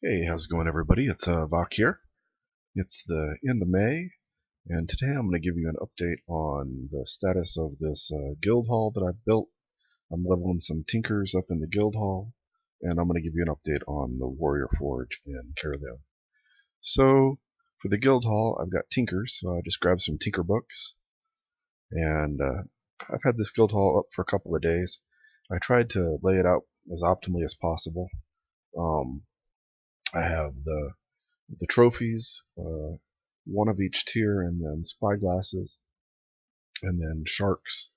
Hey, how's it going, everybody? It's VOC here. It's the end of May, and today I'm going to give you an update on the status of this guild hall that I've built. I'm leveling some tinkers up in the guild hall, and I'm going to give you an update on the warrior forge in Caerleon. So, for the guild hall, I've got tinkers, so I just grabbed some tinker books, and I've had this guild hall up for a couple of days. I tried to lay it out as optimally as possible. Um, I have the trophies, one of each tier, and then spyglasses, and then sharks,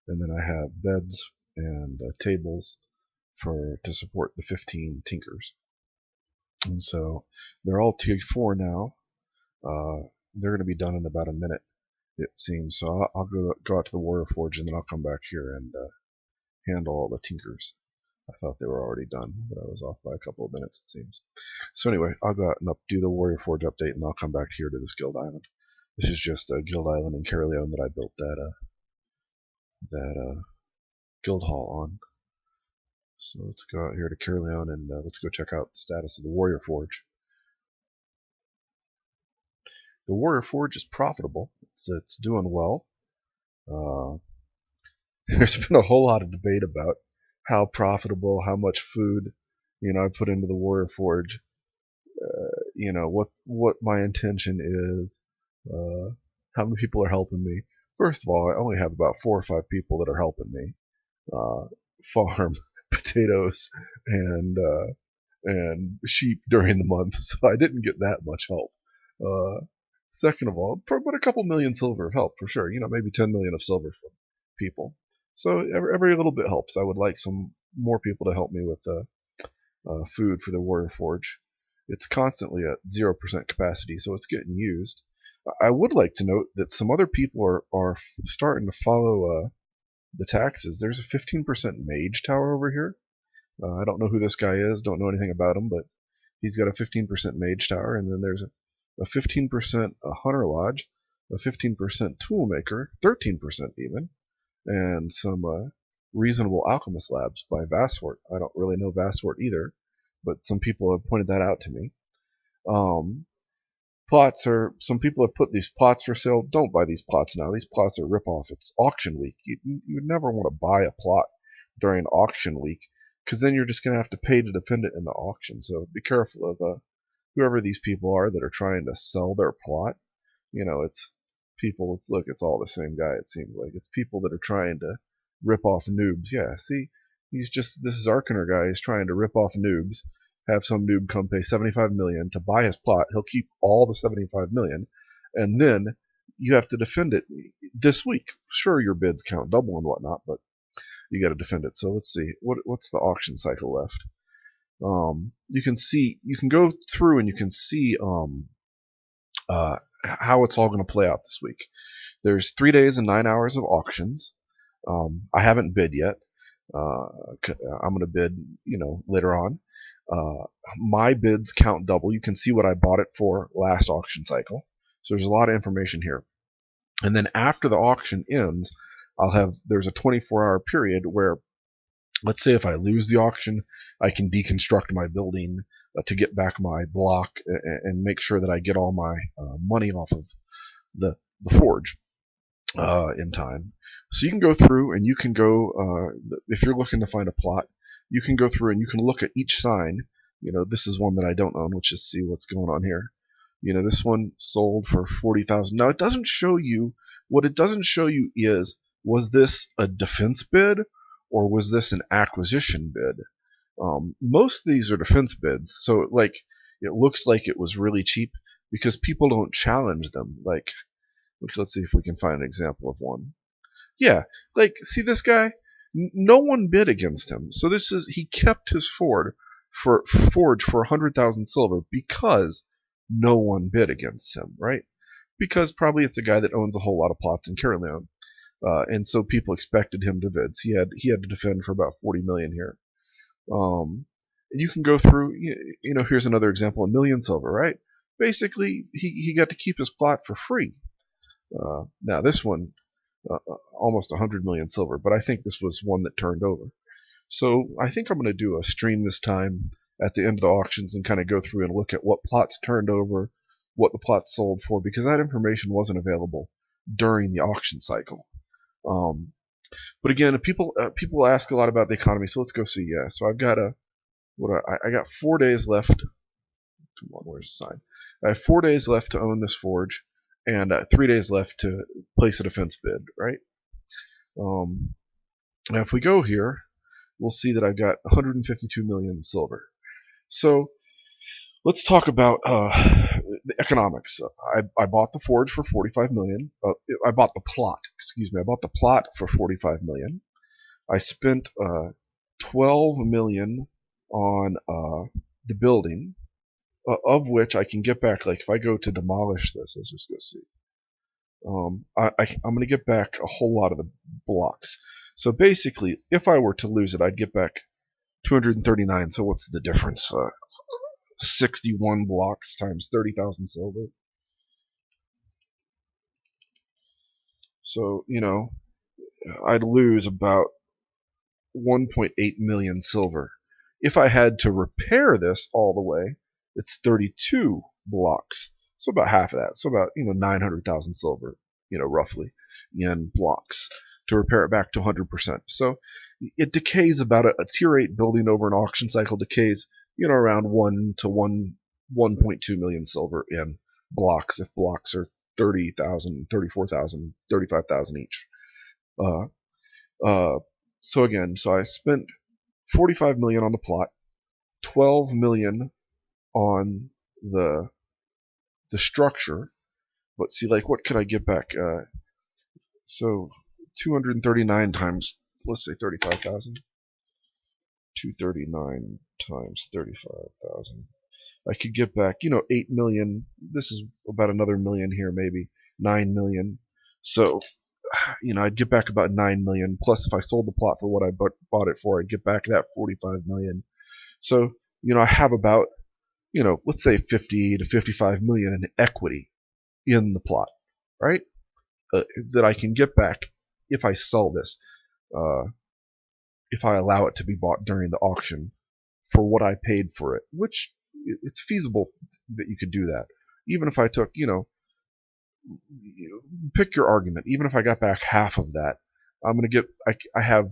and then I have beds and tables to support the 15 tinkers. And so they're all tier 4 now. They're going to be done in about a minute, it seems. So I'll go out to the Warrior Forge, and then I'll come back here and handle all the tinkers. I thought they were already done, but I was off by a couple of minutes, it seems. So anyway, I'll go out and do the Warrior Forge update, and I'll come back here to this guild island. This is just a guild island in Caerleon that I built that guild hall on. So let's go out here to Caerleon and let's go check out the status of the Warrior Forge. The Warrior Forge is profitable. It's doing well. There's been a whole lot of debate about how profitable, how much food, I put into the Warrior Forge. What my intention is, how many people are helping me. First of all, I only have about 4 or 5 people that are helping me farm potatoes and sheep during the month, so I didn't get that much help. Second of all, but a couple million silver of help for sure. Maybe 10 million of silver from people. So every little bit helps. I would like some more people to help me with food for the Warrior Forge. It's constantly at 0% capacity, so it's getting used. I would like to note that some other people are starting to follow the taxes. There's a 15% mage tower over here. I don't know who this guy is, don't know anything about him, but he's got a 15% mage tower, and then there's a 15% hunter lodge, a 15% toolmaker, 13% even, and some reasonable alchemist labs by Vassort. I don't really know Vassort either, but some people have pointed that out to me. Some people have put these plots for sale. Don't buy these plots now. These plots are rip-off. It's auction week. You would never want to buy a plot during auction week, because then you're just going to have to pay to defend it in the auction. So be careful of whoever these people are that are trying to sell their plot. It's people. Look, it's all the same guy. It seems like it's people that are trying to rip off noobs. Yeah, see, this is Arcaner guy. He's trying to rip off noobs. Have some noob come pay 75 million to buy his plot. He'll keep all the 75 million, and then you have to defend it this week. Sure, your bids count double and whatnot, but you got to defend it. So let's see, what's the auction cycle left? You can go through and you can see how it's all going to play out this week. There's 3 days and 9 hours of auctions. I haven't bid yet. I'm going to bid, later on. My bids count double. You can see what I bought it for last auction cycle. So there's a lot of information here. And then after the auction ends, there's a 24-hour period where, let's say if I lose the auction, I can deconstruct my building to get back my block and make sure that I get all my money off of the forge in time. So you can go through and you can go, if you're looking to find a plot, you can go through and you can look at each sign. This is one that I don't own. Let's just see what's going on here. This one sold for 40,000. Now it doesn't show you, what it doesn't show you is, was this a defense bid or was this an acquisition bid? Most of these are defense bids, so it looks like it was really cheap because people don't challenge them. Let's see if we can find an example of one. Yeah, see this guy? No one bid against him. So he kept his forge for 100,000 silver because no one bid against him, right? Because probably it's a guy that owns a whole lot of plots in Caerleon, and so people expected him to bid. So he had to defend for about 40 million here. And you can go through. Here's another example: 1 million silver, right? Basically, he got to keep his plot for free. Now this one, almost 100 million silver, but I think this was one that turned over. So I think I'm going to do a stream this time at the end of the auctions and kind of go through and look at what plots turned over, what the plots sold for, because that information wasn't available during the auction cycle. But again, people ask a lot about the economy, so let's go see. Yeah, so I've got I got 4 days left. Come on, where's the sign? I have 4 days left to own this forge, and 3 days left to place a defense bid. Right. Now, if we go here, we'll see that I've got 152 million silver. So let's talk about the economics. I bought the forge for 45 million. I bought the plot. Excuse me. I bought the plot for 45 million. I spent 12 million on the building, of which I can get back. Like if I go to demolish this, let's just go see. I'm going to get back a whole lot of the blocks. So basically, if I were to lose it, I'd get back 239. So what's the difference? 61 blocks times 30,000 silver. So, I'd lose about 1.8 million silver. If I had to repair this all the way, it's 32 blocks. So about half of that. So about, 900,000 silver, roughly in blocks to repair it back to 100%. So it decays about a tier 8 building over an auction cycle decays, around 1 to 1.2 million silver in blocks, if blocks are 30,000, 34,000, 35,000 each. So again, I spent 45 million on the plot, 12 million on the structure. But see, like, what could I get back? So 239 times, let's say 35,000. 239 times 35,000. I could get back, 8 million. This is about another million here, maybe 9 million. So, I'd get back about 9 million. Plus, if I sold the plot for what I bought it for, I'd get back that 45 million. So, I have about, let's say 50 to 55 million in equity in the plot, right? That I can get back if I sell this. If I allow it to be bought during the auction for what I paid for it, which it's feasible that you could do that. Even if I took, pick your argument. Even if I got back half of that, I'm going to get, I have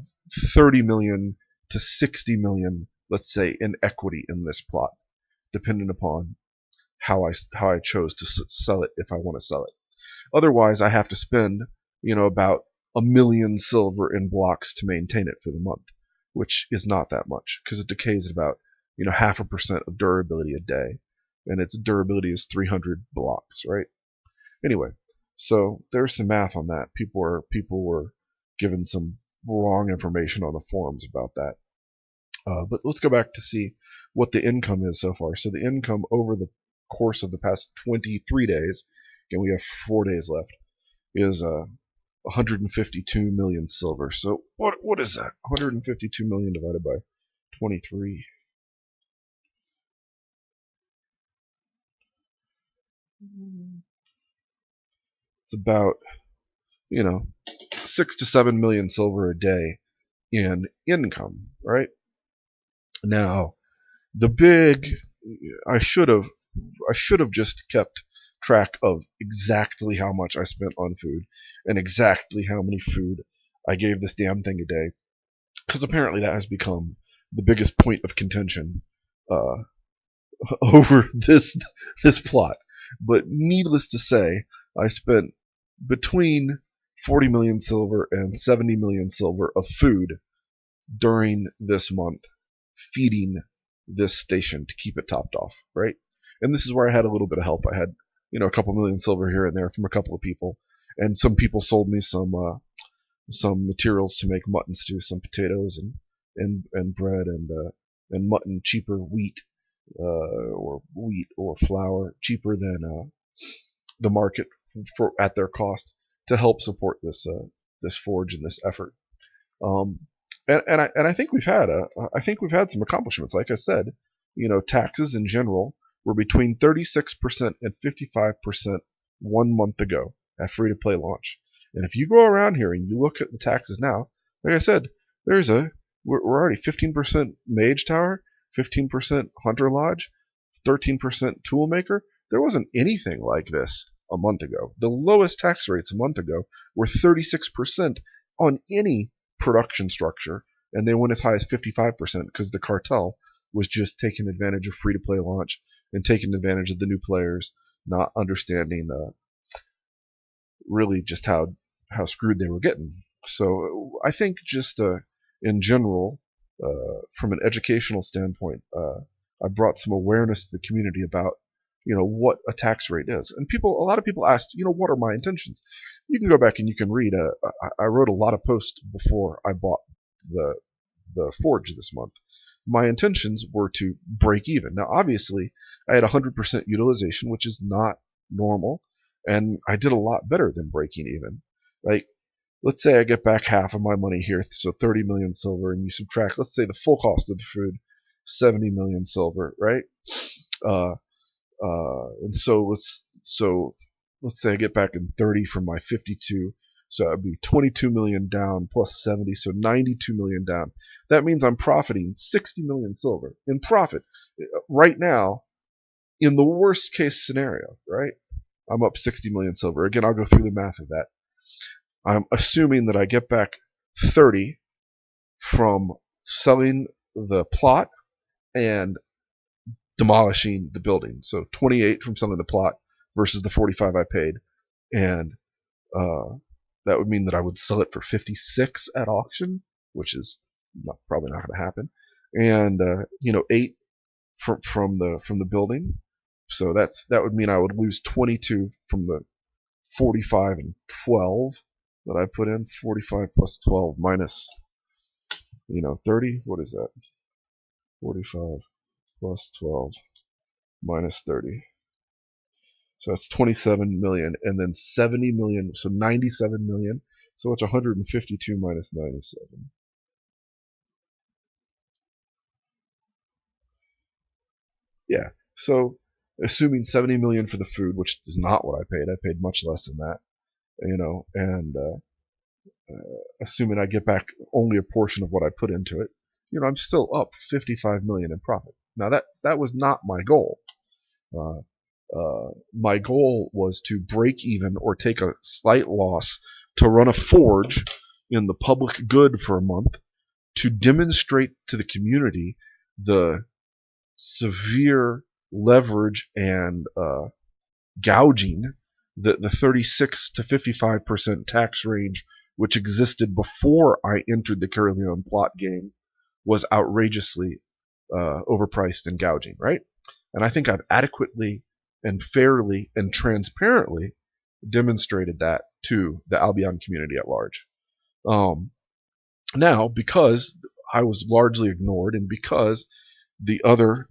30 million to 60 million, let's say, in equity in this plot, depending upon how I chose to sell it if I want to sell it. Otherwise, I have to spend, about 1 million silver in blocks to maintain it for the month, which is not that much because it decays at about 0.5% of durability a day, and its durability is 300 blocks, right? Anyway, so there's some math on that. People were given some wrong information on the forums about that. But let's go back to see what the income is so far. So the income over the course of the past 23 days, again we have 4 days left, is 152 million silver. So what is that? 152 million divided by 23. It's about 6 to 7 million silver a day in income, right? Now, the big I should have just kept track of exactly how much I spent on food and exactly how many food I gave this damn thing a day, because apparently that has become the biggest point of contention over this plot. But needless to say, I spent between 40 million silver and 70 million silver of food during this month, feeding this station to keep it topped off, right? And this is where I had a little bit of help. I had, a couple million silver here and there from a couple of people, and some people sold me some materials to make mutton stew, some potatoes and bread and mutton, cheaper wheat or flour, cheaper than the market for at their cost, to help support this forge and this effort. And I think we've had some accomplishments. Like I said, taxes in general were between 36% and 55% 1 month ago at free to play launch. And if you go around here and you look at the taxes now, like I said, we're already 15% Mage Tower 15% Hunter Lodge, 13% Toolmaker. There wasn't anything like this a month ago. The lowest tax rates a month ago were 36% on any production structure, and they went as high as 55% because the cartel was just taking advantage of free-to-play launch and taking advantage of the new players, not understanding really just how screwed they were getting. So I think just in general, from an educational standpoint, I brought some awareness to the community about what a tax rate is. And a lot of people asked, what are my intentions? You can go back and you can read. I wrote a lot of posts before I bought the Forge this month. My intentions were to break even. Now, obviously, I had 100% utilization, which is not normal, and I did a lot better than breaking even. Like, let's say I get back half of my money here, so 30 million silver, and you subtract, let's say the full cost of the food, 70 million silver, right? And so let's say I get back in 30 from my 52, so that'd be 22 million down plus 70, so 92 million down. That means I'm profiting 60 million silver in profit right now. In the worst case scenario, right? I'm up 60 million silver. Again, I'll go through the math of that. I'm assuming that I get back 30 from selling the plot and demolishing the building. So 28 from selling the plot versus the 45 I paid. And that would mean that I would sell it for 56 at auction, which is probably not going to happen. And 8 from the building. So that would mean I would lose 22 from the 45 and 12 that I put in. 45 plus 12 minus 30. What is that? 45 plus 12 minus 30. So that's 27 million, and then 70 million, so 97 million. So it's 152 minus 97. Yeah. So assuming 70 million for the food, which is not what I paid much less than that, and assuming I get back only a portion of what I put into it, I'm still up 55 million in profit. Now that was not my goal. My goal was to break even or take a slight loss to run a forge in the public good for a month to demonstrate to the community the severe leverage and gouging that the 36 to 55% tax range, which existed before I entered the Caerleon plot game, was outrageously overpriced and gouging, right? And I think I've adequately and fairly and transparently demonstrated that to the Albion community at large. Now, because I was largely ignored and because the other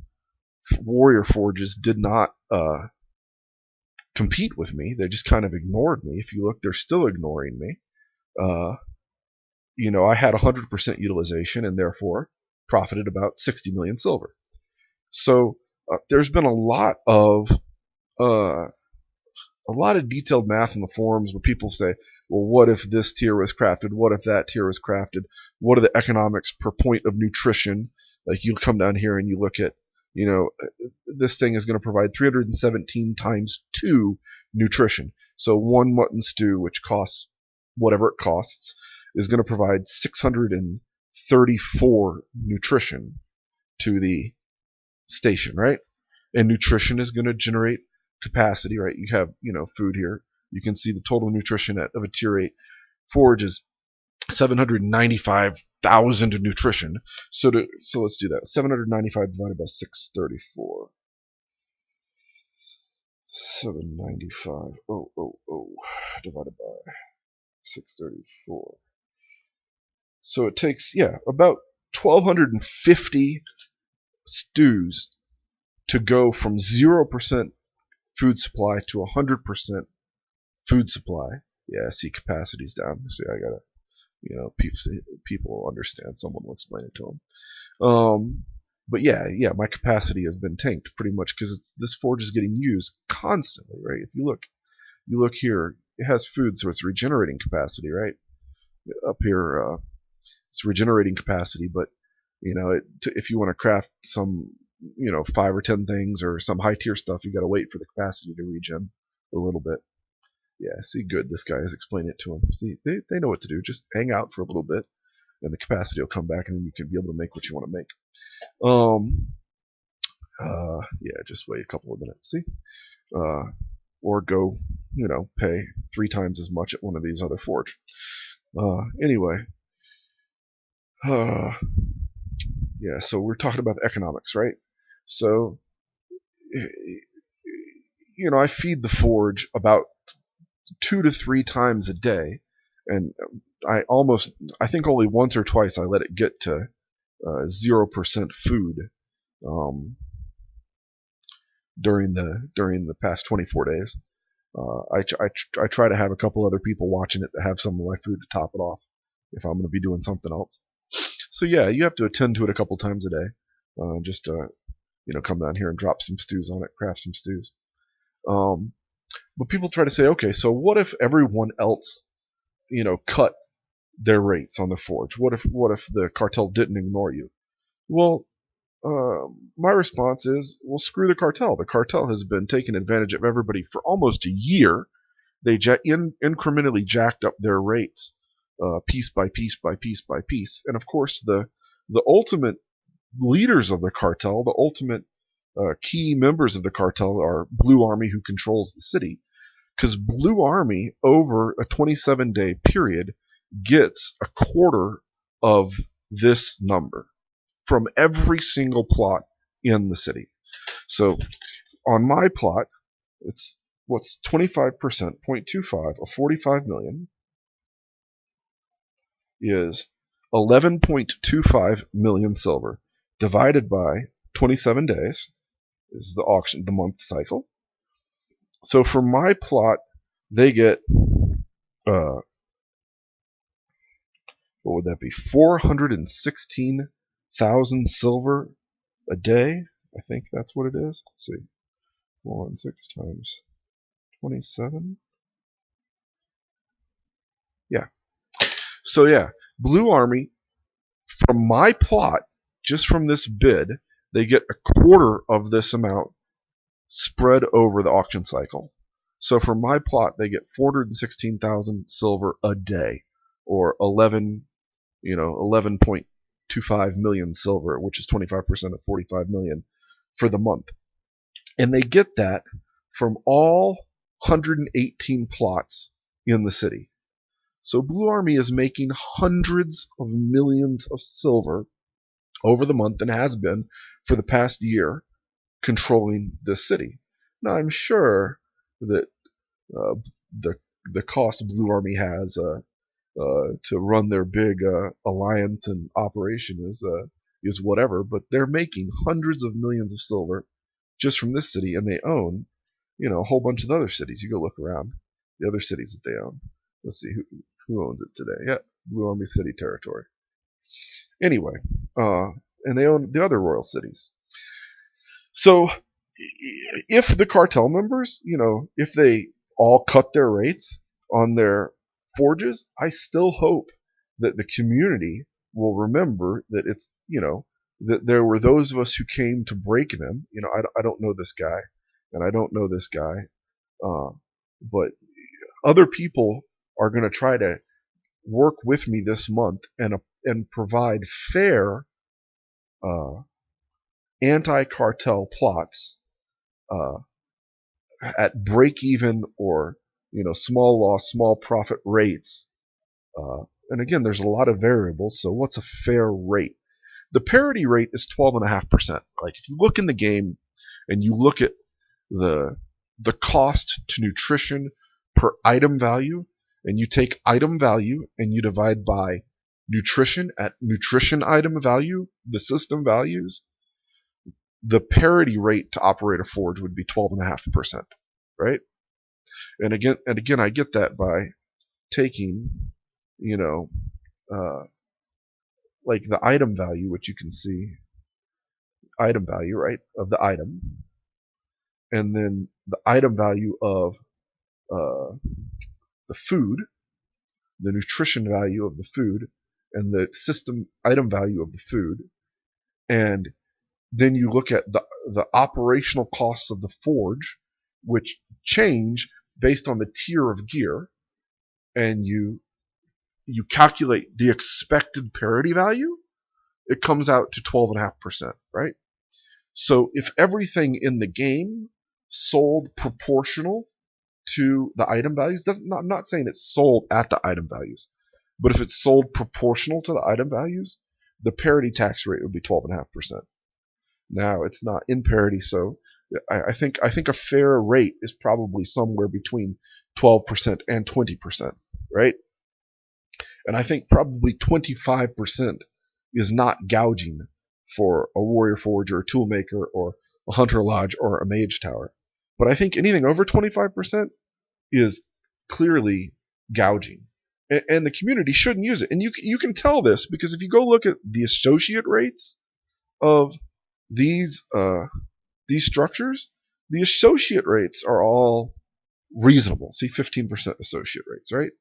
warrior forges did not compete with me, they just kind of ignored me. If you look, they're still ignoring me. I had 100% utilization and therefore profited about 60 million silver. So there's been a lot of detailed math in the forums where people say, well, what if this tier was crafted? What if that tier was crafted? What are the economics per point of nutrition? Like, you'll come down here and you look at, this thing is going to provide 317 times 2 nutrition. So one mutton stew, which costs whatever it costs, is going to provide 634 nutrition to the station, right? And nutrition is going to generate capacity, right? You have, food here. You can see the total nutrition of a tier 8 forge is 795,000 nutrition. So let's do that. 795 divided by 634. 795. Divided by 634. So it takes, about 1,250 stews to go from 0% food supply to 100% food supply. Yeah, see, capacity's down. See, I gotta, people understand. Someone will explain it to them. But yeah, my capacity has been tanked pretty much because this forge is getting used constantly, right? If you look here, it has food, so it's regenerating capacity, right? Up here, it's regenerating capacity, but If you want to craft some, 5 or 10 things or some high tier stuff, you got to wait for the capacity to regen a little bit. Yeah, see, good. This guy is explaining it to him. See, they know what to do. Just hang out for a little bit, and the capacity will come back, and then you can be able to make what you want to make. Yeah, just wait a couple of minutes. See, or go, pay 3 times as much at one of these other forge. Anyway, yeah. So we're talking about the economics, right? So, I feed the forge about 2 to 3 times a day, and I think only once or twice I let it get to 0% food during the past 24 days. I try to have a couple other people watching it that have some of my food to top it off if I'm going to be doing something else. So yeah, you have to attend to it a couple times a day. Just come down here and drop some stews on it, craft some stews. But people try to say, okay, so what if everyone else, cut their rates on the forge? What if the cartel didn't ignore you? Well, my response is, well, screw the cartel. The cartel has been taking advantage of everybody for almost a year. They incrementally jacked up their rates, piece by piece by piece by piece. And of course, the ultimate leaders of the cartel, the ultimate key members of the cartel, are Blue Army, who controls the city. Because Blue Army, over a 27-day period, gets a quarter of this number from every single plot in the city. So on my plot, it's what's 25%, 0.25 of 45 million is 11.25 million silver divided by 27 days is the month cycle. So for my plot, they get what would that be? 416,000 silver a day. I think that's what it is. Let's see. 416 times 27. Yeah. So yeah, Blue Army, from my plot, just from this bid, they get a quarter of this amount spread over the auction cycle. So for my plot, they get 416,000 silver a day, or 11.25 million silver, which is 25% of 45 million for the month. And they get that from all 118 plots in the city. So Blue Army is making hundreds of millions of silver over the month, and has been for the past year, controlling this city. Now I'm sure that the cost Blue Army has to run their big alliance and operation is whatever, but they're making hundreds of millions of silver just from this city, and they own a whole bunch of other cities. You go look around the other cities that they own. Let's see who owns it today. Yeah, Blue Army City territory. Anyway, and they own the other royal cities. So if the cartel members, if they all cut their rates on their forges, I still hope that the community will remember that it's, that there were those of us who came to break them. I don't know this guy, and I don't know this guy, but other people are going to try to work with me this month and provide fair anti-cartel plots at break-even or small loss, small profit rates. And again, there's a lot of variables. So what's a fair rate? The parity rate is 12.5%. Like if you look in the game and you look at the cost to nutrition per item value, and you take item value and you divide by nutrition at nutrition item value, the system values, the parity rate to operate a forge would be 12.5%, right? And again, I get that by taking, like the item value, which you can see, item value, right, of the item, and then the item value of the food, the nutrition value of the food, and the system item value of the food, And then you look at the operational costs of the forge, which change based on the tier of gear, and you calculate the expected parity value, it comes out to 12.5%, right? So if everything in the game sold proportional to the item values, I'm not saying it's sold at the item values, but if it's sold proportional to the item values, the parity tax rate would be 12.5%. Now it's not in parity, so I think a fair rate is probably somewhere between 12% and 20%, right? And I think probably 25% is not gouging for a warrior forge or a toolmaker or a hunter lodge or a mage tower. But I think anything over 25% is clearly gouging. And the community shouldn't use it. And you can tell this because if you go look at the associate rates of these structures, the associate rates are all reasonable. See, 15% associate rates, right?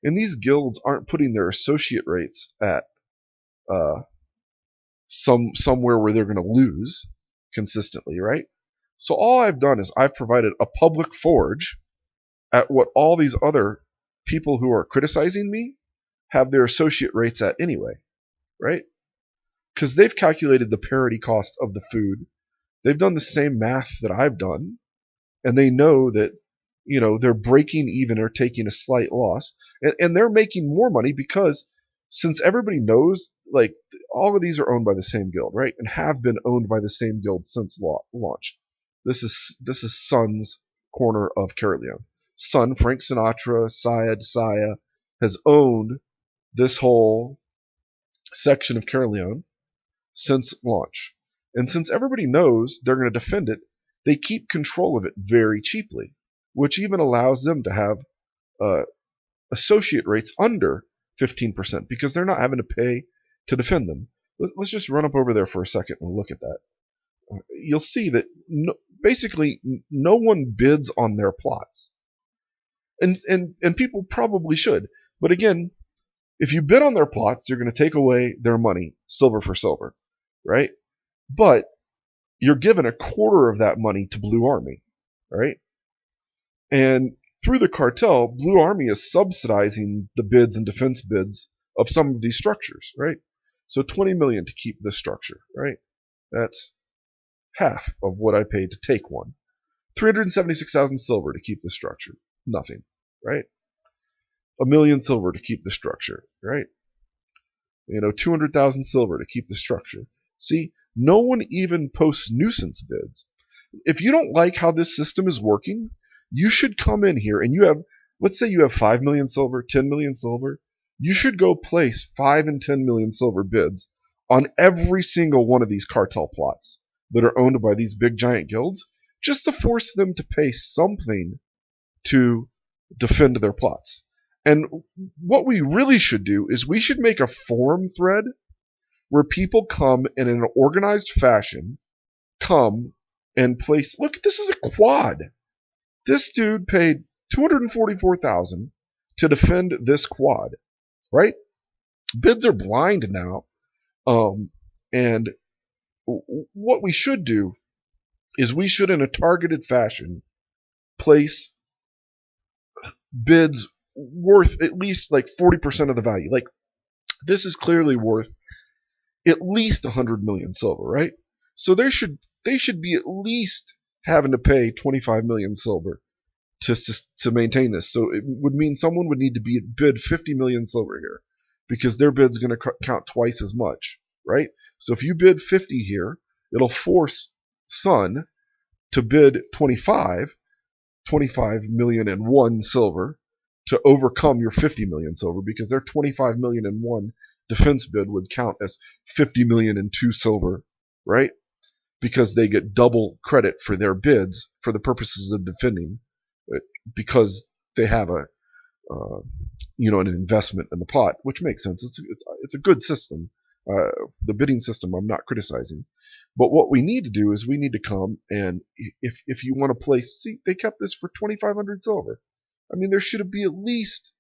And these guilds aren't putting their associate rates at somewhere where they're going to lose consistently, right? So all I've done is I've provided a public forge at what all these other people who are criticizing me have their associate rates at anyway, right? Because they've calculated the parity cost of the food. They've done the same math that I've done, and they know that they're breaking even or taking a slight loss, and they're making more money because since everybody knows, like, all of these are owned by the same guild, right, and have been owned by the same guild since launch. This is Sun's corner of Caerleon. Sun, Frank Sinatra, Saya has owned this whole section of Caerleon since launch. And since everybody knows they're going to defend it, they keep control of it very cheaply, which even allows them to have associate rates under 15% because they're not having to pay to defend them. Let's just run up over there for a second and look at that. You'll see that basically no one bids on their plots. And people probably should. But again, if you bid on their plots, you're going to take away their money, silver for silver, right? But you're given a quarter of that money to Blue Army, right? And through the cartel, Blue Army is subsidizing the bids and defense bids of some of these structures, right? So 20 million to keep this structure, right? That's half of what I paid to take one. 376,000 silver to keep the structure. Nothing, right? 1 million silver to keep the structure, right? 200,000 silver to keep the structure. See, no one even posts nuisance bids. If you don't like how this system is working, you should come in here and let's say you have 5 million silver, 10 million silver. You should go place 5 and 10 million silver bids on every single one of these cartel plots that are owned by these big giant guilds, just to force them to pay something to defend their plots. And what we really should do is we should make a forum thread where people come in an organized fashion, come and place. Look, this is a quad. This dude paid 244,000 to defend this quad, right? Bids are blind now, and what we should do is we should, in a targeted fashion, place bids worth at least like 40% of the value. Like, this is clearly worth at least 100 million silver, right? So they should be at least having to pay 25 million silver to maintain this. So it would mean someone would need to bid 50 million silver here, because their bid's going to count twice as much, right? So if you bid 50 here, it'll force Sun to bid 25 million and one silver to overcome your 50 million silver, because their 25 million and one defense bid would count as 50 million and two silver, right? Because they get double credit for their bids for the purposes of defending, because they have an investment in the pot, which makes sense. It's a good system. The bidding system I'm not criticizing, but what we need to do is we need to come and if you want to place, see, they kept this for 2,500 silver. I mean, there should be at least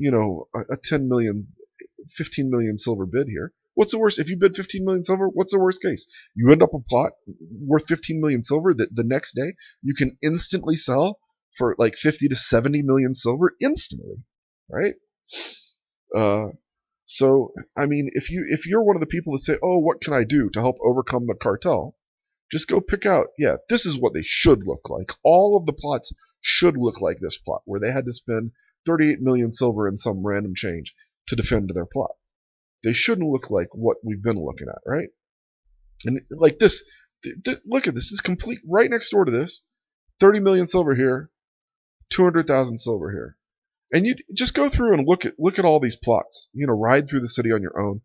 a 10 million, 15 million silver bid here. What's the worst? If you bid 15 million silver, what's the worst case? You end up a plot worth 15 million silver that the next day you can instantly sell for like 50 to 70 million silver instantly, right? Uh, so I mean, if you're one of the people that say, oh, what can I do to help overcome the cartel? Just go pick out, yeah, this is what they should look like. All of the plots should look like this plot, where they had to spend 38 million silver and some random change to defend their plot. They shouldn't look like what we've been looking at, right? And like this, look at this. This is complete right next door to this. 30 million silver here, 200,000 silver here. And you just go through and look at all these plots. You know, ride through the city on your own.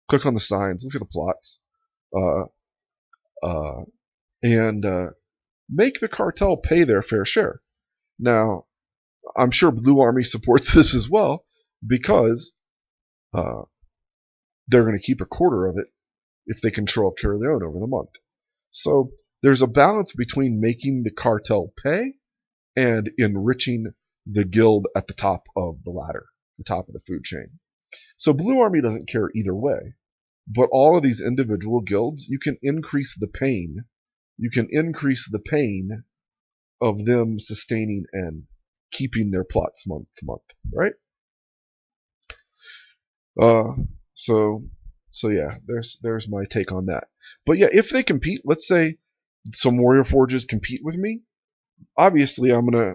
Click on the signs. Look at the plots. Uh, uh, and make the cartel pay their fair share. Now, I'm sure Blue Army supports this as well because they're going to keep a quarter of it if they control Caerleon over the month. So there's a balance between making the cartel pay and enriching the guild at the top of the ladder, the top of the food chain. So Blue Army doesn't care either way. But all of these individual guilds, you can increase the pain. You can increase the pain of them sustaining and keeping their plots month to month, right? So yeah, there's my take on that. But yeah, if they compete, let's say some warrior forges compete with me, obviously I'm gonna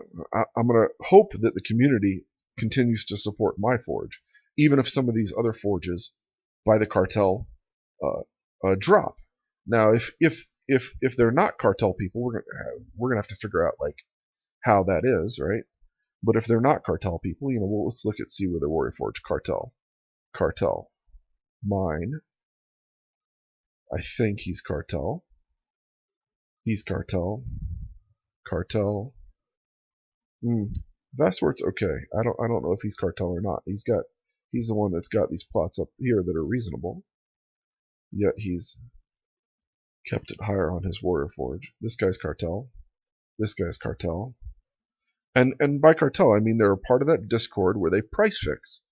hope that the community continues to support my forge, even if some of these other forges by the cartel drop. Now, if they're not cartel people, we're gonna have to figure out like how that is, right? But if they're not cartel people, you know, well, let's see where the warrior forge cartel mine. I think he's cartel. He's cartel. Cartel. Vastwort's okay. I don't know if he's cartel or not. He's the one that's got these plots up here that are reasonable. Yet he's kept it higher on his warrior forge. This guy's cartel. This guy's cartel. And by cartel I mean they're a part of that Discord where they price fix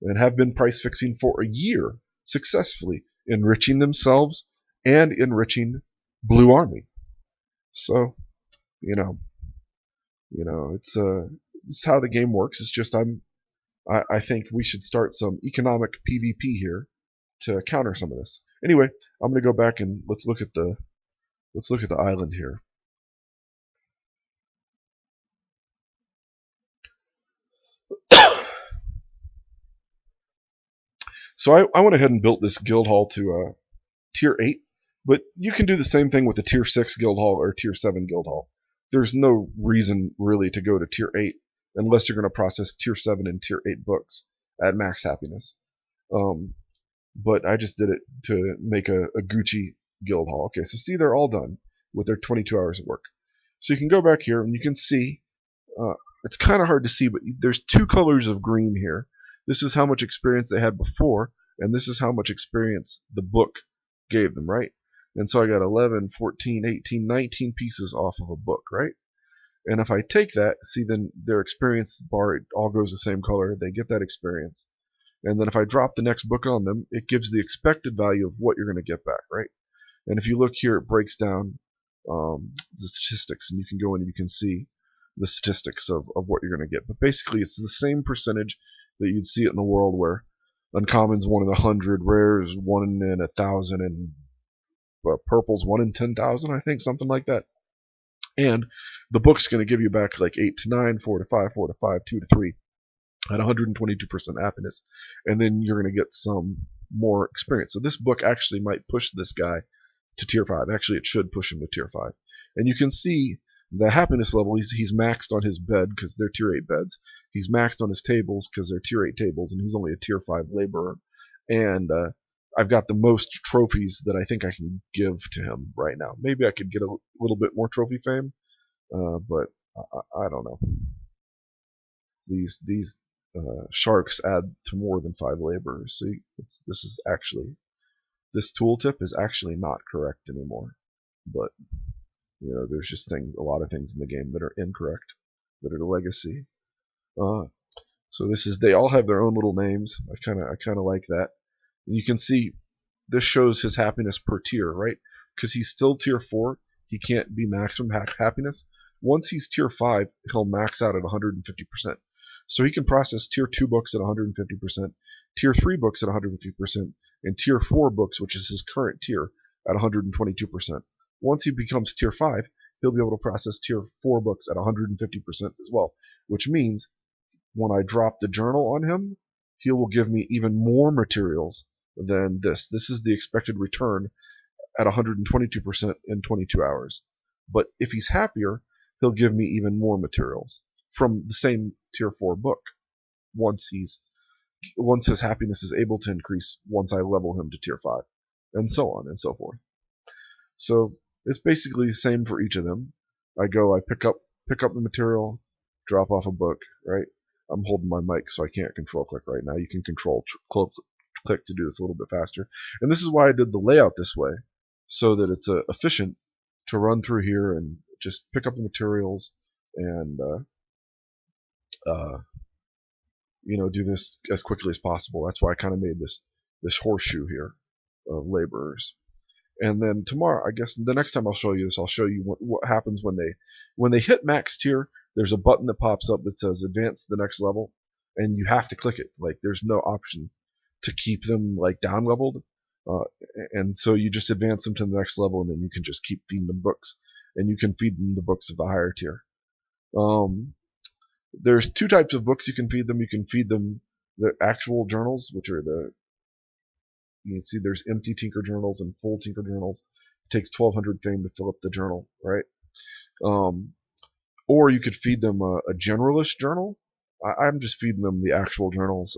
and have been price fixing for a year successfully, enriching themselves and enriching Blue Army. So, you know, it's this is how the game works. It's just I think we should start some economic PvP here to counter some of this. Anyway, I'm gonna go back and let's look at the island here. So I went ahead and built this guild hall to tier 8, but you can do the same thing with a tier 6 guild hall or tier 7 guild hall. There's no reason really to go to tier 8 unless you're going to process tier 7 and tier 8 books at max happiness. But I just did it to make a Gucci guild hall. Okay, so see, they're all done with their 22 hours of work. So you can go back here and you can see, it's kind of hard to see, but there's 2 colors of green here. This is how much experience they had before, and this is how much experience the book gave them, right? And so I got 11, 14, 18, 19 pieces off of a book, right? And if I take that, see, then their experience bar, it all goes the same color. They get that experience. And then if I drop the next book on them, it gives the expected value of what you're going to get back, right? And if you look here, it breaks down the statistics, and you can go in and you can see the statistics of what you're going to get. But basically, it's the same percentage that you'd see it in the world where uncommons 1 in 100, rares 1 in 1,000, and purples 1 in 10,000, I think, something like that. And the book's going to give you back like 8 to 9, 4 to 5, 4 to 5, 2 to 3 at 122% happiness. And then you're going to get some more experience. So this book actually might push this guy to tier 5. Actually, it should push him to tier 5. And you can see the happiness level, he's maxed on his bed because they're tier 8 beds. He's maxed on his tables because they're tier 8 tables, and he's only a tier 5 laborer. And I've got the most trophies that I think I can give to him right now. Maybe I could get a little bit more trophy fame, but I don't know. These sharks add to more than 5 laborers. So this tooltip is actually not correct anymore. But there's just a lot of things in the game that are incorrect, that are legacy. So they all have their own little names. I kind of like that. And you can see this shows his happiness per tier, right? Because he's still tier 4, he can't be maximum happiness. Once he's tier 5, he'll max out at 150%. So he can process tier 2 books at 150%, tier 3 books at 150%, and tier 4 books, which is his current tier, at 122%. Once he becomes tier 5, he'll be able to process tier 4 books at 150% as well, which means when I drop the journal on him, he will give me even more materials than this. This is the expected return at 122% in 22 hours. But if he's happier, he'll give me even more materials from the same tier 4 book once his happiness is able to increase once I level him to tier 5, and so on and so forth. So it's basically the same for each of them. I pick up the material, drop off a book, right? I'm holding my mic so I can't control click right now. You can control click to do this a little bit faster. And this is why I did the layout this way, so that it's efficient to run through here and just pick up the materials and do this as quickly as possible. That's why I kind of made this horseshoe here of laborers. And then tomorrow, I guess the next time I'll show you this, I'll show you what happens when they hit max tier. There's a button that pops up that says advance to the next level, and you have to click it. Like, there's no option to keep them like down leveled, and so you just advance them to the next level, and then you can just keep feeding them books, and you can feed them the books of the higher tier. There's two types of books you can feed them. You can feed them the actual journals, which are you can see there's empty Tinker journals and full Tinker journals. It takes 1200 fame to fill up the journal, right? Or you could feed them a generalist journal. I'm just feeding them the actual journals.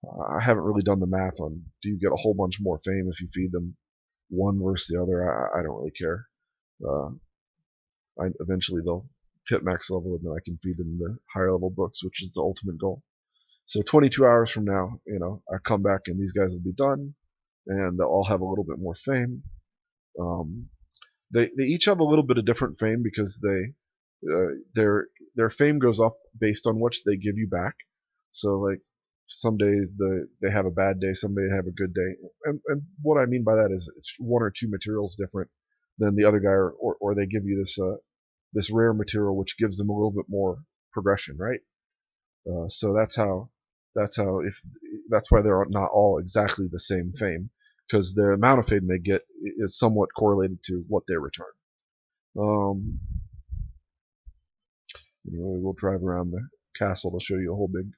I haven't really done the math on do you get a whole bunch more fame if you feed them one versus the other. I don't really care. Eventually they'll hit max level, and then I can feed them the higher level books, which is the ultimate goal. So 22 hours from now, I come back and these guys will be done, and they'll all have a little bit more fame. They each have a little bit of different fame because their fame goes up based on what they give you back. So like some days they have a bad day, some days they have a good day, and what I mean by that is it's one or two materials different than the other guy, or they give you this rare material which gives them a little bit more progression, right? So that's why they're not all exactly the same fame, because the amount of fame they get is somewhat correlated to what they return. We'll drive around the castle to show you a whole big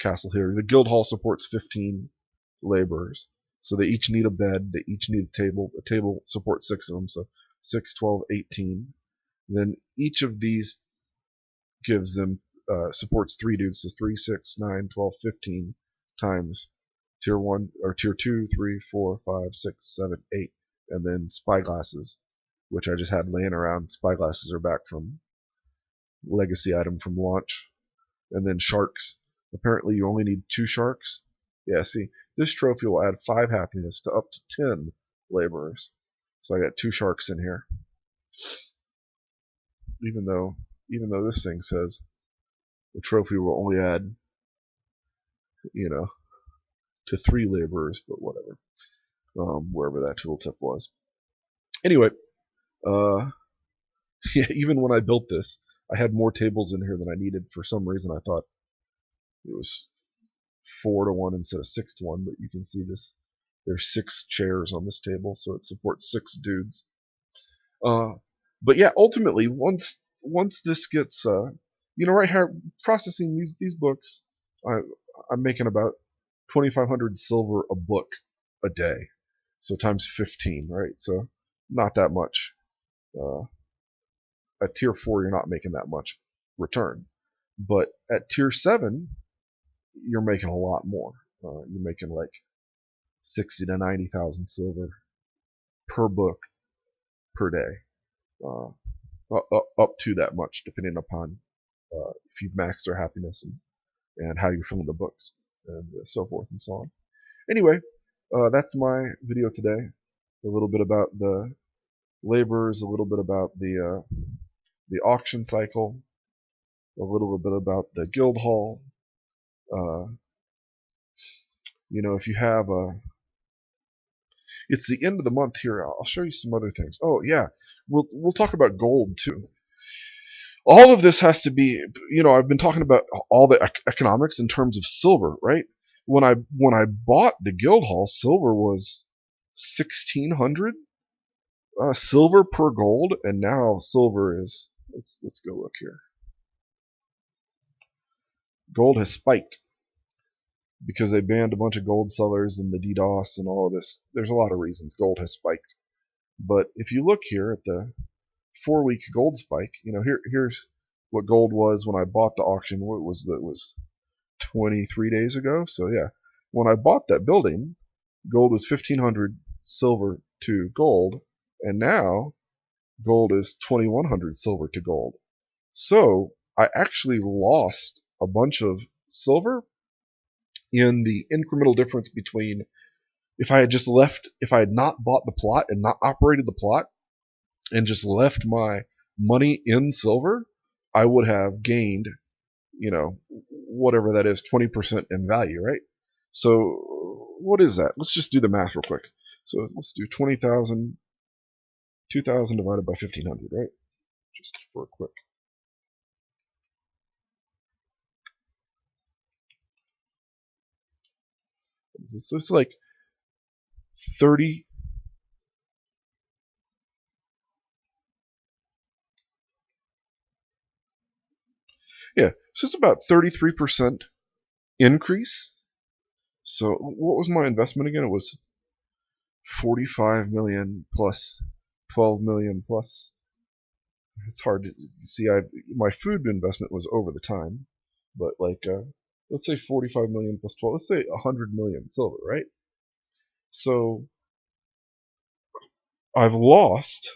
castle here. The guild hall supports 15 laborers, so they each need a bed, they each need a table. A table supports 6 of them, so 6, 12, 18. Then each of these gives them supports 3 dudes, so 3, 6, 9, 12, 15 times tier 1 or tier 2, 3, 4, 5, 6, 7, 8, and then spyglasses, which I just had laying around. Spyglasses are back from legacy item from launch. And then sharks. Apparently you only need 2 sharks. Yeah, see, this trophy will add 5 happiness to up to 10 laborers. So I got 2 sharks in here. Even though this thing says the trophy will only add, to 3 laborers, but whatever. Wherever that tooltip was. Anyway, yeah, even when I built this, I had more tables in here than I needed. For some reason, I thought it was 4 to 1 instead of 6 to 1, but you can see this. There's 6 chairs on this table, so it supports 6 dudes. But yeah, ultimately, once this gets, right here, processing these books, I'm making about 2,500 silver a book a day, so times 15, right? So not that much. At tier 4, you're not making that much return, but at tier 7, you're making a lot more. You're making like 60 to 90,000 silver per book per day. Up to that much, depending upon if you've maxed their happiness and how you're filling the books, and so forth and so on. Anyway, that's my video today. A little bit about the laborers, a little bit about the auction cycle, a little bit about the guild hall. If you have It's the end of the month here. I'll show you some other things. Oh yeah, we'll talk about gold too. All of this has to be, I've been talking about all the economics in terms of silver, right? When I bought the Guildhall, silver was 1600 silver per gold, and now silver is, let's go look here. Gold has spiked because they banned a bunch of gold sellers and the DDoS and all of this. There's a lot of reasons gold has spiked. But if you look here at the 4-week gold spike, here's what gold was when I bought the auction. What was that? Was 23 days ago. So yeah, when I bought that building, gold was 1500 silver to gold, and now gold is 2100 silver to gold. So I actually lost a bunch of silver in the incremental difference between if I had not bought the plot and not operated the plot and just left my money in silver, I would have gained, whatever that is, 20% in value, right? So what is that? Let's just do the math real quick. So let's do 20,000, 2,000 divided by 1,500, right? Just for a quick. So it's like 30. Yeah, so it's about 33% increase. So what was my investment again? It was 45 million plus 12 million plus. It's hard to see. My food investment was over the time, but let's say 45 million plus 12. Let's say 100 million silver, right? So I've lost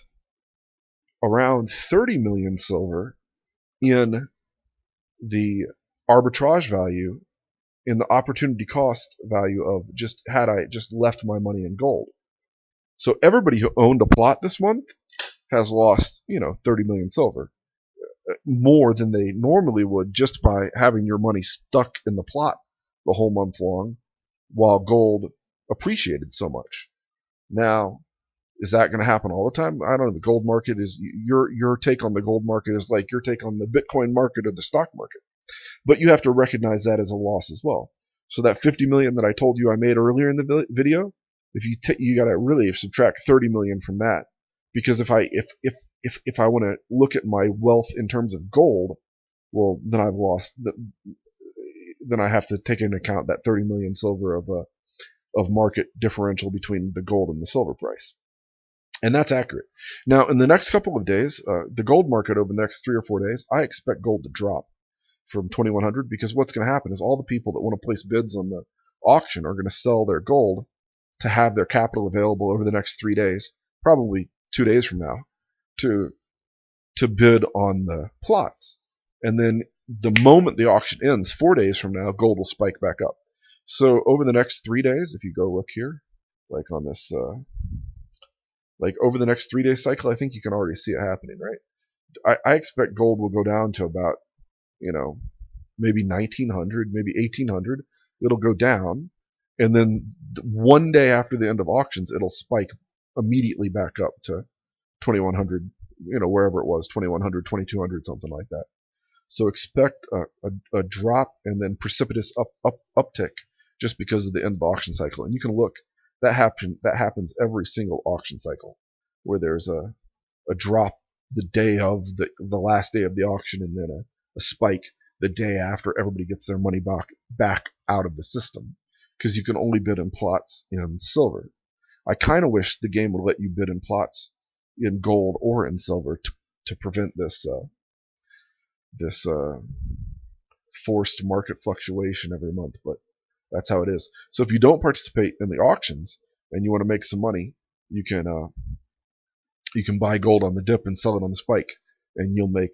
around 30 million silver in the arbitrage value, in the opportunity cost value of just had I just left my money in gold. So everybody who owned a plot this month has lost, 30 million silver, more than they normally would just by having your money stuck in the plot the whole month long while gold appreciated so much. Now, is that going to happen all the time? I don't know. The gold market is your take on the gold market is like your take on the Bitcoin market or the stock market. But you have to recognize that as a loss as well. So that 50 million that I told you I made earlier in the video, if you got to really subtract 30 million from that, because if I want to look at my wealth in terms of gold, well, then I've lost. Then I have to take into account that 30 million silver of market differential between the gold and the silver price. And that's accurate. Now, in the next couple of days, the gold market over the next 3 or 4 days, I expect gold to drop from 2100, because what's going to happen is all the people that want to place bids on the auction are going to sell their gold to have their capital available over the next 3 days, probably 2 days from now, to bid on the plots. And then the moment the auction ends, 4 days from now, gold will spike back up. So over the next 3 days, if you go look here, like on this, like over the next 3 day cycle, I think you can already see it happening, right? I expect gold will go down to about, maybe 1900, maybe 1800. It'll go down, and then 1 day after the end of auctions, it'll spike immediately back up to 2100, wherever it was, 2100, 2200, something like that. So expect a drop and then precipitous uptick just because of the end of the auction cycle. And you can look, that happens every single auction cycle, where there's a drop the day of the last day of the auction, and then a spike the day after everybody gets their money back out of the system, because you can only bid in plots in silver. I kind of wish the game would let you bid in plots in gold or in silver to prevent this forced market fluctuation every month, but that's how it is. So if you don't participate in the auctions and you want to make some money, you can buy gold on the dip and sell it on the spike, and you'll make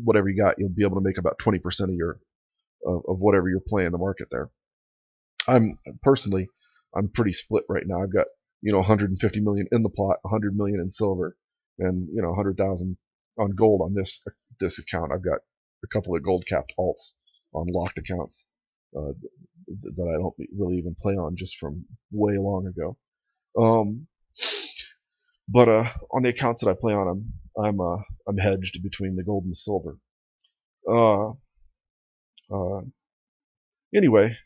whatever you got. You'll be able to make about 20% of whatever you're playing the market there. I'm pretty split right now. I've got 150 million in the plot, 100 million in silver, and 100,000 on gold on this account. I've got a couple of gold capped alts on locked accounts that I don't really even play on, just from way long ago. Um, but on the accounts that I play on, I'm hedged between the gold and the silver. Uh, uh, anyway,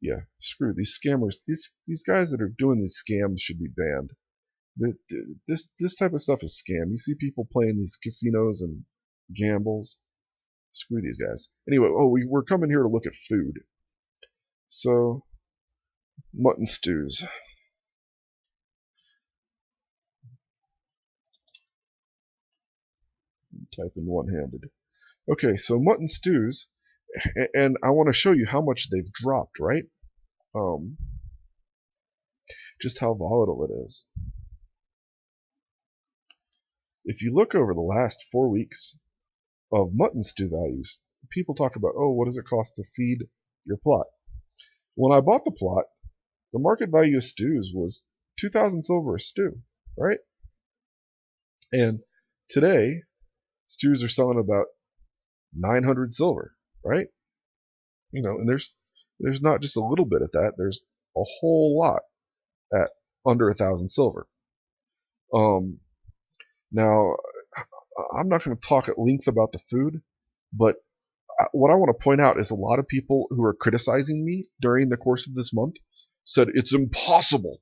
yeah, screw these scammers. These guys that are doing these scams should be banned. This type of stuff is scam. You see people playing these casinos and gambles. Screw these guys. Anyway, we're coming here to look at food. So, mutton stews. Type in one-handed. Okay, so mutton stews, and I want to show you how much they've dropped, right? Um, just how volatile it is. If you look over the last 4 weeks of mutton stew values, people talk about, oh, what does it cost to feed your plot? When I bought the plot, the market value of stews was 2,000 silver a stew, right? And today, stews are selling about 900 silver, right? And there's not just a little bit at that. There's a whole lot at under 1,000 silver. Now, I'm not going to talk at length about the food, but what I want to point out is a lot of people who are criticizing me during the course of this month said it's impossible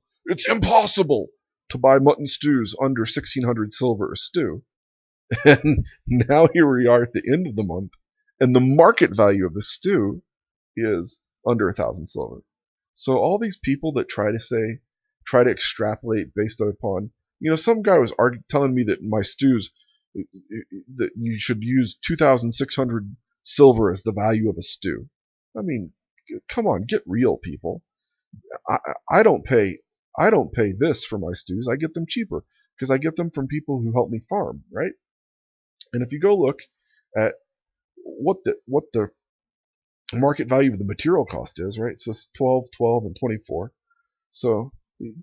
to buy mutton stews under 1,600 silver a stew. And now here we are at the end of the month, and the market value of the stew is under 1,000 silver. So all these people that try to extrapolate based upon, some guy was telling me that my stews, that you should use 2,600 silver as the value of a stew. I mean, come on, get real, people. I don't pay this for my stews. I get them cheaper because I get them from people who help me farm, right? And if you go look at what the market value of the material cost is, right? So it's 12, 12, and 24. So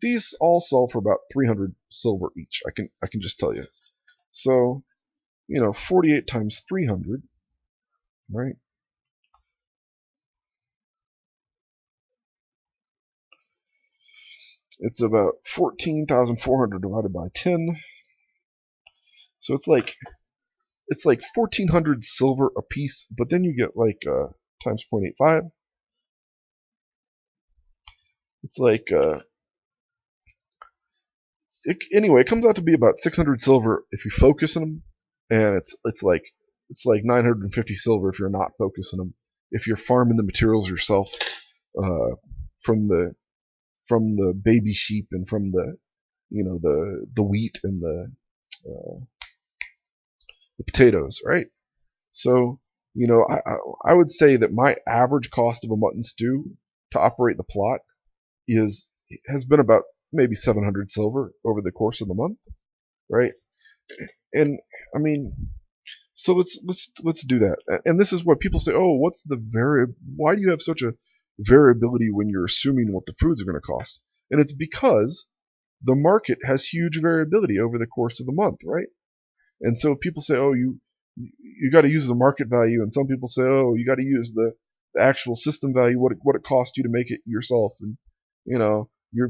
these all sell for about 300 silver each. I can just tell you. So, 48 times 300, right? It's about 14,400 divided by 10. So it's like 1,400 silver a piece, but then you get like times 0.85. It's like anyway, it comes out to be about 600 silver if you focus on them, and it's like 950 silver if you're not focusing them. If you're farming the materials yourself, from the baby sheep and from the the wheat and the potatoes, right? So I would say that my average cost of a mutton stew to operate the plot has been about maybe 700 silver over the course of the month, right? And I mean, so let's do that. And this is what people say, oh, why do you have such a variability when you're assuming what the foods are going to cost? And it's because the market has huge variability over the course of the month, right? And so people say, oh, you got to use the market value, and some people say, oh, you got to use the actual system value, what it cost you to make it yourself. And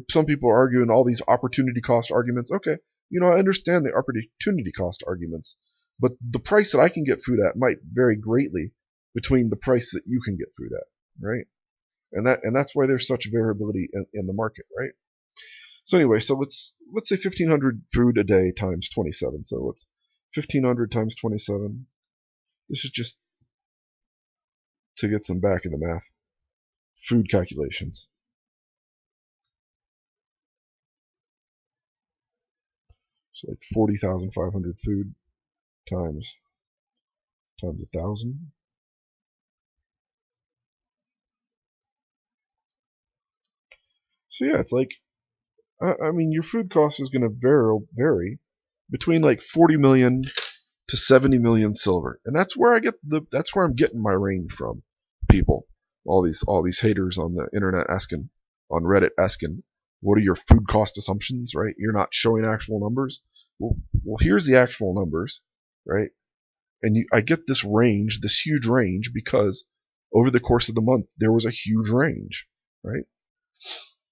some people are arguing all these opportunity cost arguments. Okay, I understand the opportunity cost arguments, but the price that I can get food at might vary greatly between the price that you can get food at, right? And that's why there's such variability in the market, right? So anyway, so let's say 1,500 food a day times 27. So it's 1,500 times 27. This is just to get some back in the math. Food calculations. So like 40,500 food times 1,000. So yeah, it's like, I mean, your food cost is going to vary between like 40 million to 70 million silver, and that's where I'm getting my range from. People, all these haters on the internet on Reddit asking, what are your food cost assumptions, right? You're not showing actual numbers. Well, here's the actual numbers, right? And I get this huge range, because over the course of the month there was a huge range, right?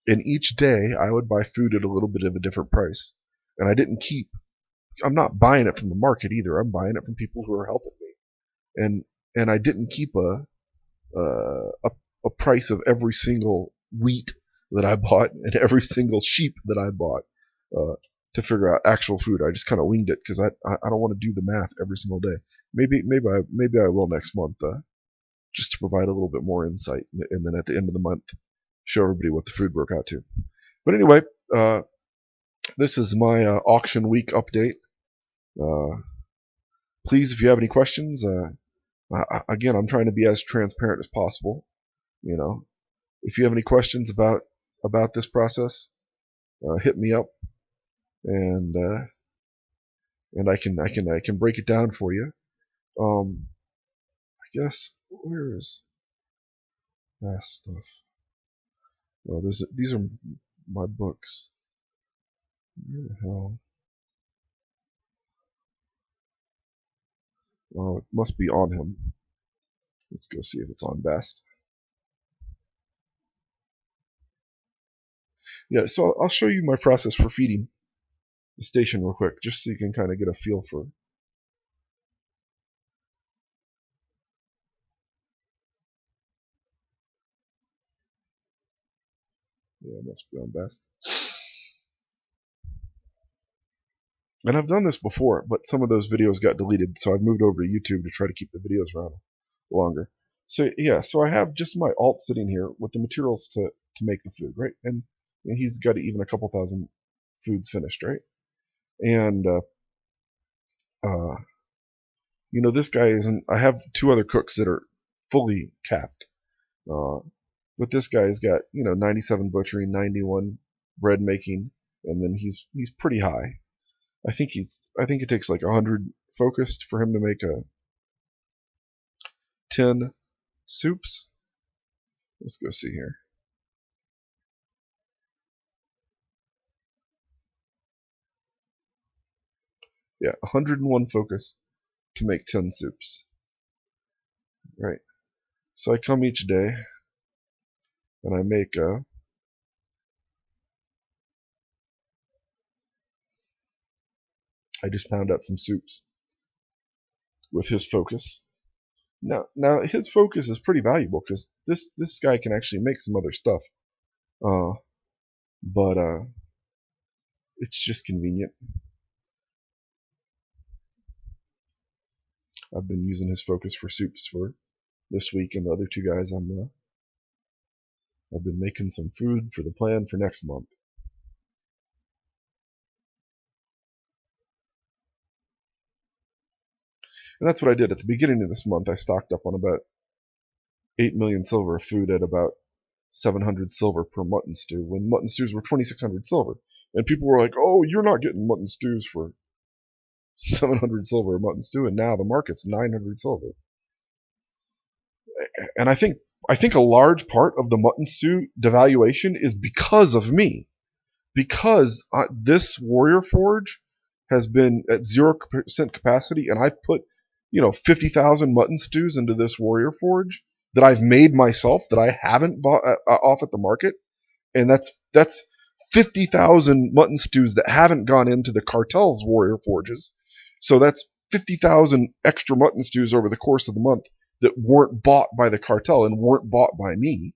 And each day I would buy food at a little bit of a different price. And I'm not buying it from the market either. I'm buying it from people who are helping me. And I didn't keep a price of every single wheat that I bought and every single sheep that I bought uh, to figure out actual food. I just kind of winged it because I don't want to do the math every single day. Maybe I will next month just to provide a little bit more insight, and then at the end of the month show everybody what the food broke out to. But anyway, this is my auction week update. Please, if you have any questions, again, I'm trying to be as transparent as possible. You know, if you have any questions about this process, hit me up, and I can break it down for you. I guess where is that stuff? Well, these are my books. Where the hell? Oh, it must be on him. Let's go see if it's on Best. Yeah, so I'll show you my process for feeding the station real quick, just so you can kind of get a feel for. Yeah, it must be on Best. And I've done this before, but some of those videos got deleted, so I've moved over to YouTube to try to keep the videos around longer. So yeah, so I have just my alt sitting here with the materials to make the food, right? And he's got even a couple thousand foods finished, right? And this guy isn't. I have two other cooks that are fully capped, but this guy's got 97 butchering, 91 bread making, and then he's pretty high. I think it takes like 100 focused for him to make a 10 soups. Let's go see here. Yeah, 101 focus to make 10 soups. Right. So I come each day and I make I just pound out some soups with his focus. Now his focus is pretty valuable because this guy can actually make some other stuff. But it's just convenient. I've been using his focus for soups for this week, and the other two guys I've been making some food for the plan for next month. And that's what I did at the beginning of this month. I stocked up on about 8 million silver of food at about 700 silver per mutton stew, when mutton stews were 2,600 silver. And people were like, "Oh, you're not getting mutton stews for 700 silver a mutton stew," and now the market's 900 silver. And I think a large part of the mutton stew devaluation is because of me, because this Warrior Forge has been at 0% capacity, and I've put 50,000 mutton stews into this Warrior Forge that I've made myself, that I haven't bought off at the market, and that's 50,000 mutton stews that haven't gone into the cartel's Warrior Forges. So that's 50,000 extra mutton stews over the course of the month that weren't bought by the cartel and weren't bought by me.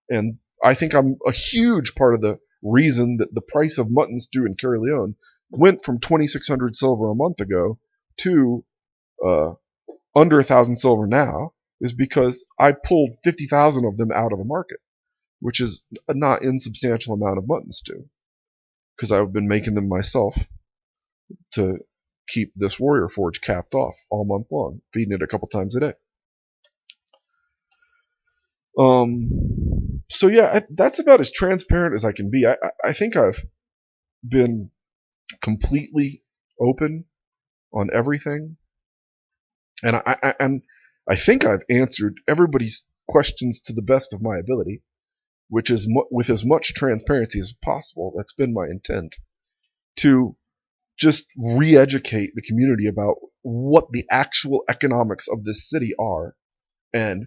And I think I'm a huge part of the reason that the price of mutton stew in Caerleon went from 2,600 silver a month ago to under 1,000 silver now, is because I pulled 50,000 of them out of the market, which is a not insubstantial amount of mutton stew, because I've been making them myself to keep this Warrior Forge capped off all month long, feeding it a couple times a day. So yeah, that's about as transparent as I can be. I think I've been completely open on everything, and I think I've answered everybody's questions to the best of my ability, which is with as much transparency as possible. That's been my intent, to just re-educate the community about what the actual economics of this city are, and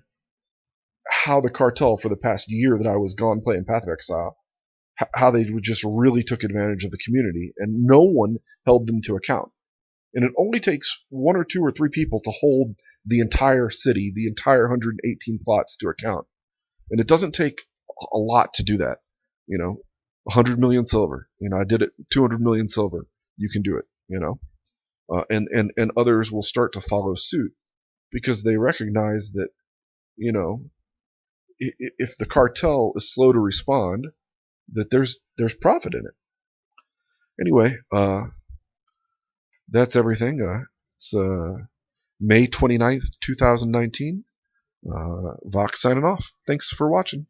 how the cartel for the past year that I was gone playing Path of Exile, how they just really took advantage of the community, and no one held them to account. And it only takes one or two or three people to hold the entire city, the entire 118 plots to account. And it doesn't take a lot to do that. 100 million silver. I did it. 200 million silver. You can do it. And others will start to follow suit because they recognize that, if the cartel is slow to respond, that there's profit in it. Anyway, that's everything. It's May 29th, 2019. VOC signing off. Thanks for watching.